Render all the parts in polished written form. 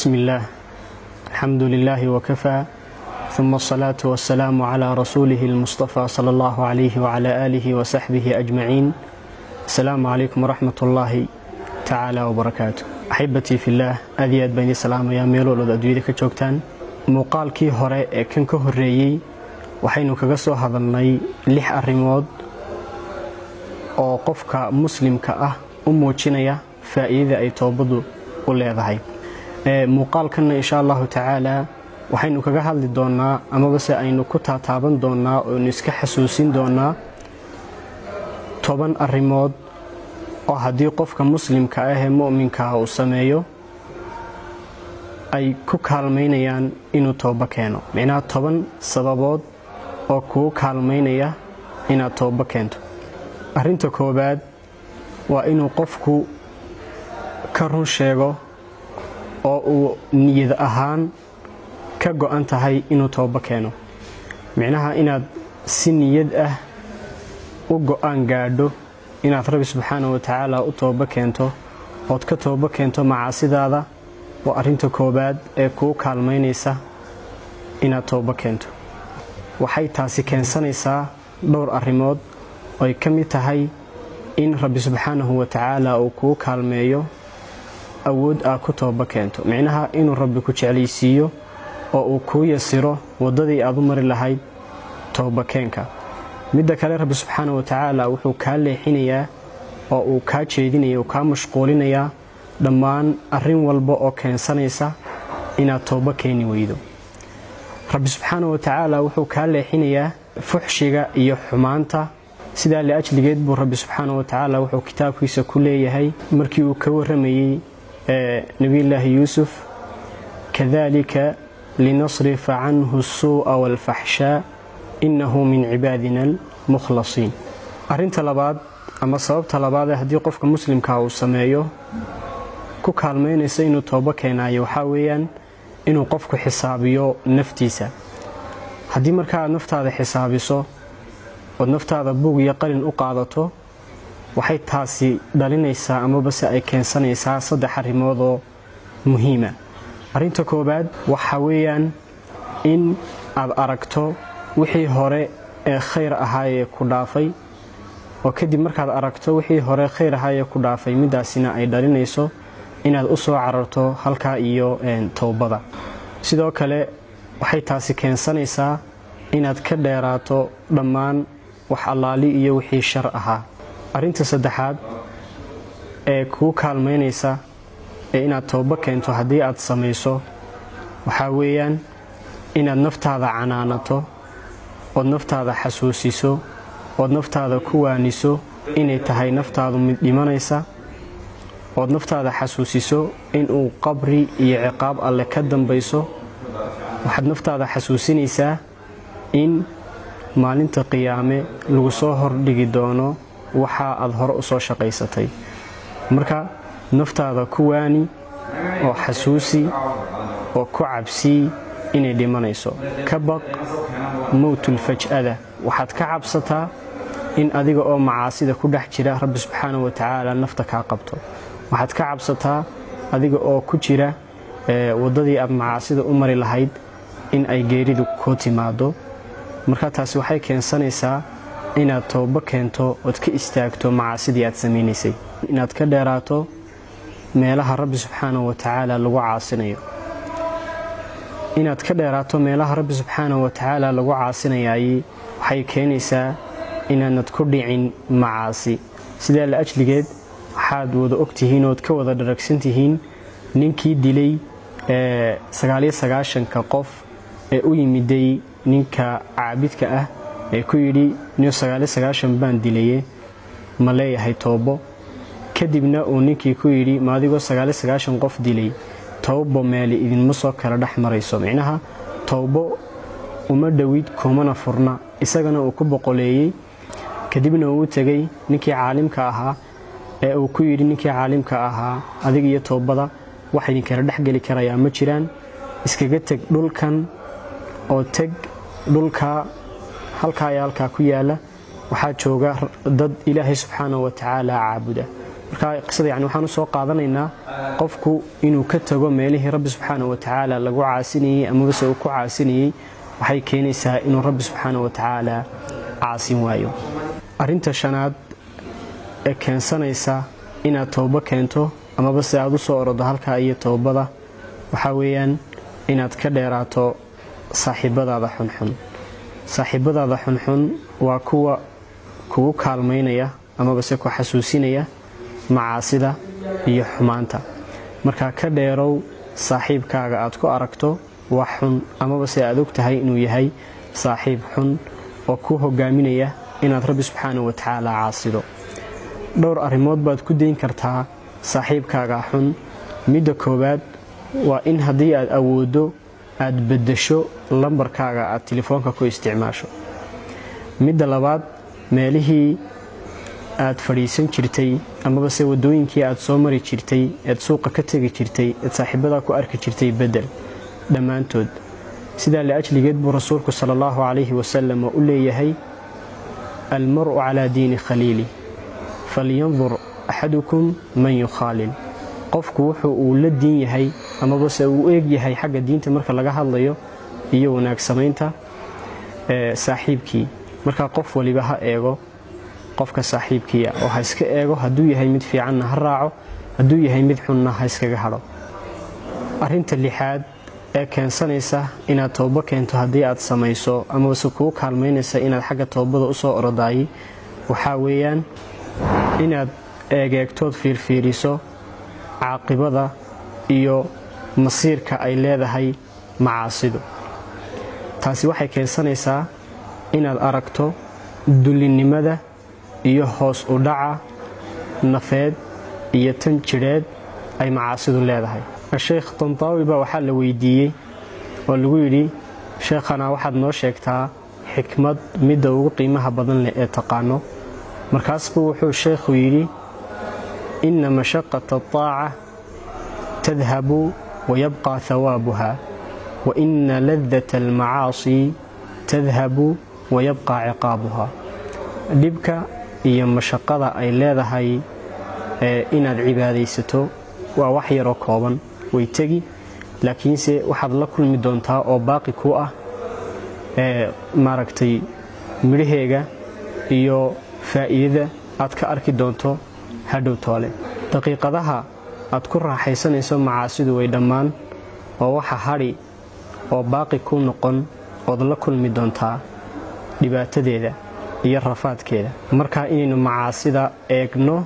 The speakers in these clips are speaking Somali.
بسم الله الحمد لله وكفى ثم الصلاة والسلام على رسوله المصطفى صلى الله عليه وعلى آله وصحبه أجمعين. السلام عليكم ورحمة الله تعالى وبركاته. أحبتي في الله أذياد بين السلام يا ميلو لود أدوية كجوكتان مقال كي هراء كن كهريي وحين كجسوا هذا الناي لح الرماد أو قفك مسلم كأه أموتشنيا فإذا أي توبض ولا يضحي مقال كنا إن شاء الله تعالى وحين كجهل للدونا أما بس أين كتها تابن دونا ونسك حسوسين دونا طبعا الرماد أو هدي قفك مسلم كأه مؤمن كأه سمايو أي كوكالمينيان إنه توبة كانوا معناه طبعا سببات أو كوكالمينيا إنه توبة كانت أرنت كوباد وإنه قفكو كرون شيغو oo niyad ahaan ka go'an tahay inuu tooba keeno macnaha inaad si niyad ah u go'an gaadho inaad Rabbi subhanahu wa ta'ala u tooba keento oo ka tooba keento macaasidaada waa arinta koobaad ee ku kaalmeynaysa inaad tooba keento waxay taasi keensanaysaa dhowr arimood oo ay kamid tahay in Rabbi subhanahu wa ta'ala uu ku kaalmeeyo awood ku tooba keento macnaha inuu Rabbi ku jeclaysiiyo oo uu ku yasiro wadadii aad u mari lahayd tooba keenka midda kale Rabbi subhanahu wa ta'ala wuxuu ka leexinayaa oo uu ka jeedinayo oo ka mashquulinayaa dhammaan arin walba oo keensanaysa inaad tooba keeni weydo Rabbi subhanahu wa ta'ala wuxuu ka leexinayaa fuxshiga iyo xumaanta sida la ajligeed buu Rabbi subhanahu wa ta'ala wuxuu kitaabkiisa ku leeyahay markii uu ka waramayay نبي الله يوسف كذلك لنصرف عنه السوء والفحشاء إنه من عبادنا المخلصين أرين طلبات أما صواب طلبات هدي قفك مسلم كاو سمايو كوكالمين يسينو توبة كينا يوحاويا إنو قفك حسابيو نفتيسا هدي مركا نفت هذا حسابيسو ونفت هذا بوغ يقلن أقاضته waxay taasi dhalinaysaa ama bas ay keensanaysaa saddex arimood oo muhiim ah arinta koobaad waxa weeyaan in aad aragto wixii hore ee khayr ahaayee ku dhaafay oo kadib markaad aragto wixii hore khayr ahaayee ku dhaafay midaasina ay dhalinayso inaad u soo cararto halka iyo toobada sidoo kale waxay taasi keensanaysaa inaad ka dheeraato dhammaan wax allaali iyo wixii shar ahaa arinta saddexaad ee ku kaalmeynaysa inaad tooba keento hadii aad sameeyso waxa weeyaan inaad naftaada canaanato oo naftaada xasuusiso oo naftaada ku waaniso inay tahay naftaadu mid dhimanaysa oo naftaada xasuusiso in uu qabri iyo ciqaab alle ka dambayso waxaad naftaada xasuusinaysaa in maalinta qiyaame lagu soo hordhigi doono waxa aad hore u soo shaqaysatay marka naftaada ku waani oo xasuusi oo ku cabsi inay dhimanayso ka baq mawtul faj'ada waxaad ka cabsataa in adiga oo macaasida ku dhex jira Rabbi subhanahu wa ta'ala nafta ka qabto waxaad ka cabsataa adiga oo ku jira wadadii aad macaasida u mari lahayd in ay geeridu ku timaado marka taasi waxay keensanaysaa inaad tooba keento oo ka istaagto macaasidii aad sameeysay inaad ka dheeraato meelaha Rabbi subhanahu wa ta'ala lagu caasinayo inaad ka dheeraato meelaha Rabbi subhanahu wa ta'ala lagu caasinayo waxay keenaysaa inaanad ku dhicin macaasi sida la ajligeed waxaad wada ogtihiin oo ka wada daragsantihiin ninkii dilay 99 qof ee u yimiday ninka caabidka ah ee ku yiri niyo 99 baan dilayay ma leeyahay toobo kadibna uu ninkii ku yiri ma adigo 99 qof dilay toobo meel idin ma soo kala dhaxmarayso macnaha toobo uma dhawid kumana furna isagana uu ku boqoleeyay kadibna uu tagay ninkii caalimka ahaa ee uu ku yiri ninkii caalimka ahaa adiga iyo toobada waxay kala dhaxgali karayaan ma jiraan iskaga tag dhulkan oo tag dhulka halka ku yaala waxa jooga dad Ilaahay subhanahu wa ta'ala caabuda marka qisada waxaan soo qaadanaynaa qofku inuu ka tago meelihii Rabbi subxaanahu wa ta'ala lagu caasinayay ama uu ku caasinayay waxay keenaysaa inuu Rabbi subxaanahu wa ta'ala caasin waayo. arinta shanaad ee keensanaysa inaad tooba keento ama bas aad u soo ordo halka iyo toobada waxa weeyaan inaad ka dheeraato saaxiibadaada xunxun. saaxiibadaada xunxun waa kuwa kugu kaalmaynaya ama bas ku xasuusinaya macaasida iyo xumaanta. marka ka dheerow saaxiibkaaga aad ku aragto wax xun ama bas aad og tahay inuu yahay saaxiib xun oo ku hogaaminaya inaad Rabbi subxaanahu wa ta'ala caasido. dhowr arrimood baad ku deyn kartaa saaxiibkaaga xun. midda koowaad waa in haddii aad awoodo aad bedesho lambarkaaga aad telefoonka ku isticmaasho. midda labaad meelihii aad fadhiisan jirtay ama bas wadooyinkii aad soo mari jirtay ee suuqa ka tagi jirtay ee saaxiibada ku arki jirtay bedel dhamaantood. sida la ajligeed buu rasuulku sallallahu alayhi wasallam u leeyahay المرء على دين خليله فلينظر أحدكم من يخالل. qofku wuxuu uu la diin yahay ama bas uu eeg yahay xagga diinta marka laga hadlayo iyo wanaag samaynta saaxiibkii. marka qof waliba ha eego qofka saaxiibkiisa oo ha iska eego hadduu yahay mid fiican ha raaco hadduu yahay mid xunna ha iskaga hado. arinta lixaad ee keensanaysa inaad tooba keento haddii aad samayso ama bas ku kaalmaynaysa inaad xagga toobada u soo ordaay waxa weeyaan inaad eegtood fiirfiiriso caaqibada iyo masiirka ay leedahay macaasidu. taasi waxay keensanaysaa inaad aragto dulinimada iyo hoos u dhaca nafeed iyo tan jireed ay macaasidu leedahay. الشيخ طنطاوي baa waxa la weydiiyay oo lagu yiri sheekhana waxaad noo sheegtaa xikmad mid ugu qiimaha badan leh ee taqaano. markaas buu wuxuu sheekhu yiri inna mashaqqata at-ta'a tadhhabu wa yabqa thawabuha wa inna ladhata al-ma'asi tadhhabu wa yabqa 'iqabuha. dibka iyo mashaqada ay leedahay inaad cibaadaysato waa wax yar oo kooban way tagi laakiinse waxaad la kulmi doontaa oo baaqi ku ah maaragtay midhaheega iyo faa'iidada aad ka arki doonto hadhow toole. daqiiqadaha aad ku raaxaysanayso macaasidu way dhammaan oo waxa hadhi oo baaqi ku noqon oo la kulmi doontaa dhibaatadeeda iyo rafaadkeeda. marka inaynu macaasida eegno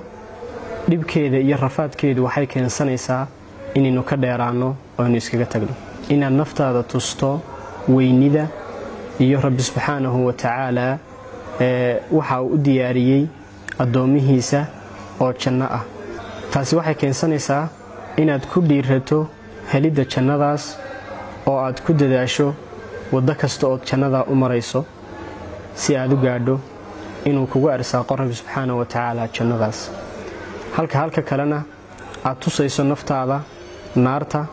dhibkeeda iyo rafaadkeedu waxay keensanaysaa inaynu ka dheeraano oo aynu iskaga tagno. inaad naftaada tusto weynida iyo Rabbi subxaanahu wa ta'ala waxa uu u diyaariyay adoomihiisa oo janno ah. taasi waxay keensanaysaa inaad ku dhiirato helida jannadaas oo aad ku dadaasho wada kasta oo jannada u marayso si aad u gaadho inuu kugu arsaaqo Rabbi subxaanahu wa ta'ala jannadaas. halka kalena aad tusayso naftaada naarta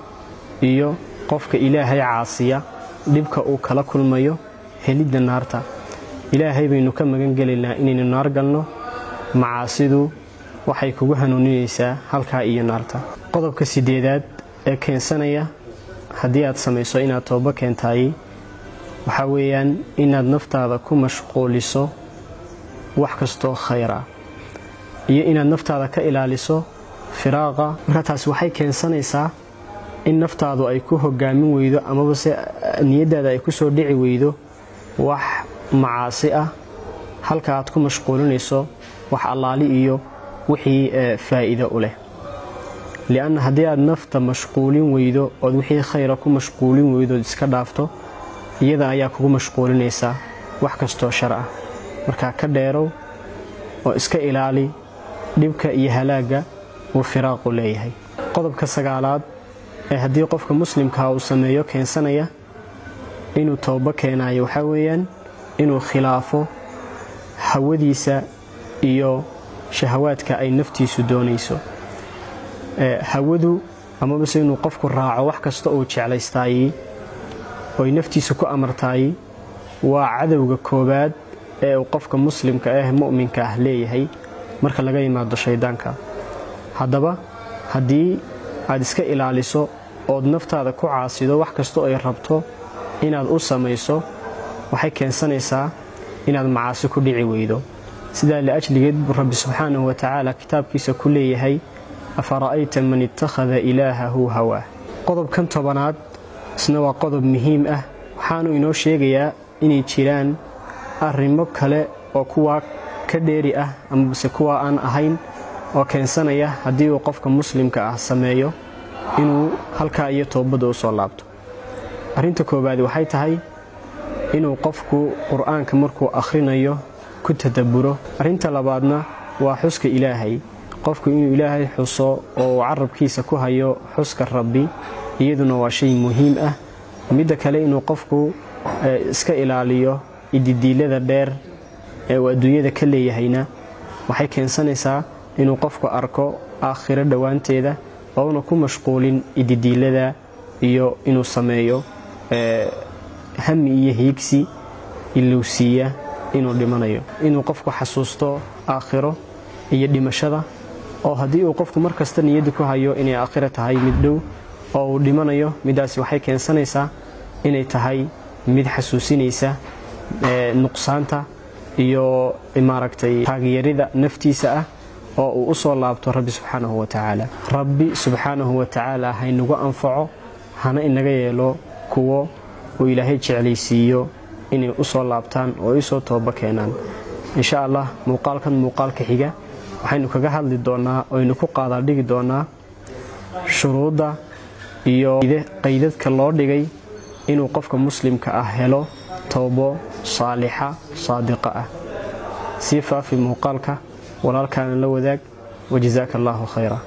iyo qofka Ilaahay caasiya dibka uu kala kulmayo helida naarta. Ilaahay baynu ka magan galeynaa inaynu naar galno. macaasidu waxay kugu hanuuninaysaa halka iyo naarta. qodobka 8aad ee keensanaya haddii aad samayso inaad tooba keentay waxa weeyaan inaad naftaada ku mashquuliso wax kasto khayr ah iyo inaad naftaada ka ilaaliso firaaqa. marka taasi waxay keensanaysaa in naftaadu ay ku hogaamin weydo ama bas niyadaada ay ku soo dhici weydo wax macaasi ah halka aad ku mashquulinayso wax allaali iyo wixii faa'iido u leh. li'anna haddii aad nafta mashquulin weydo oo wixii khayr ku mashquulin weydo iska dhaafto iyada ayaa kugu mashquulinaysa wax kasto shar ah. marka ka dheerow oo iska ilaali dhibka iyo halaaga uu firaaqu leeyahay. qodobka 9aad ee haddii qofka muslimka uu sameeyo keensanaya inuu tooba keenayo waxa weeyaan inuu khilaafo hawadiisa iyo shahawaadka ay naftiisu doonayso. hawadu ama bas inuu qofku raaco wax kasta oo jeclaystaay oo naftiisu ku amartaay waa cadawga koobaad ee qofka muslimka ah mu'minka ah leeyahay marka laga yimaado shaydaanka. haddaba haddii aad iska ilaaliso ood naftaada ku caasido wax kastoo ay rabto inaad u samayso waxay keensanaysaa inaad macaasi ku dhici weydo sidaa liajligeed buu rabbi subxaanahu watacaala kitaabkiisa ku leeyahay afara'ayta man ittakhada ilaahahu hawaa qodobkan tobanaad isna waa qodob muhiim ah waxaanu inoo sheegayaa inay jiraan arrimo kale oo kuwaa ka dheeri ah amase kuwaa aan ahayn oo keensanaya haddii uu qofka muslimka ah sameeyo inuu halkaa iyo toobadda u soo laabto arrinta koowaad waxay tahay inuu qofku qur'aanka markuu akhrinayo ku tadabburo arrinta labaadna waa xuska ilaahay qofku inuu ilaahay xuso oo uu carabkiisa ku hayo xuska rabbi iyaduna waa shay muhiim ah midda kale inuu qofku iska ilaaliyo ididiilada dheer ee uu adduunyada ka leeyahayna waxay keensanaysaa inuu qofku arko aakhiro dhowaanteeda oona ku mashquulin ididiilada iyo inuu sameeyo hami iyo hiigsi ilowsiiya inuu dhimanayo inuu qofku xasuusto aakhiro iyo dhimashada oo haddii uu qofku mar kasta niyadda ku hayo inay aakhiro tahay mid dhow oo uu dhimanayo midaasi waxay keensanaysaa inay tahay mid xasuusinaysa nuqsaanta iyo maaragtay taageerida naftiisa ah oo uu u soo laabto rabbi subxaanahu watacaala rabbi subxaanahu watacaala haynagu anfaco hana inaga yeelo kuwo uu ilaahay jeclaysiiyo inay u soo laabtaan oo isoo tooba keenaan insha allah muuqaalkan muuqaalka xiga waxaynu kaga hadli doonaa oo aynu ku qaadaadhigi doonaa shuruudda iyo qaydadka loo dhigay inuu qofka muslimka ah helo toobo saalixa saadiqa ah sii faafi muuqaalka walaalkaana la wadaag wajazaaka allaahu khayra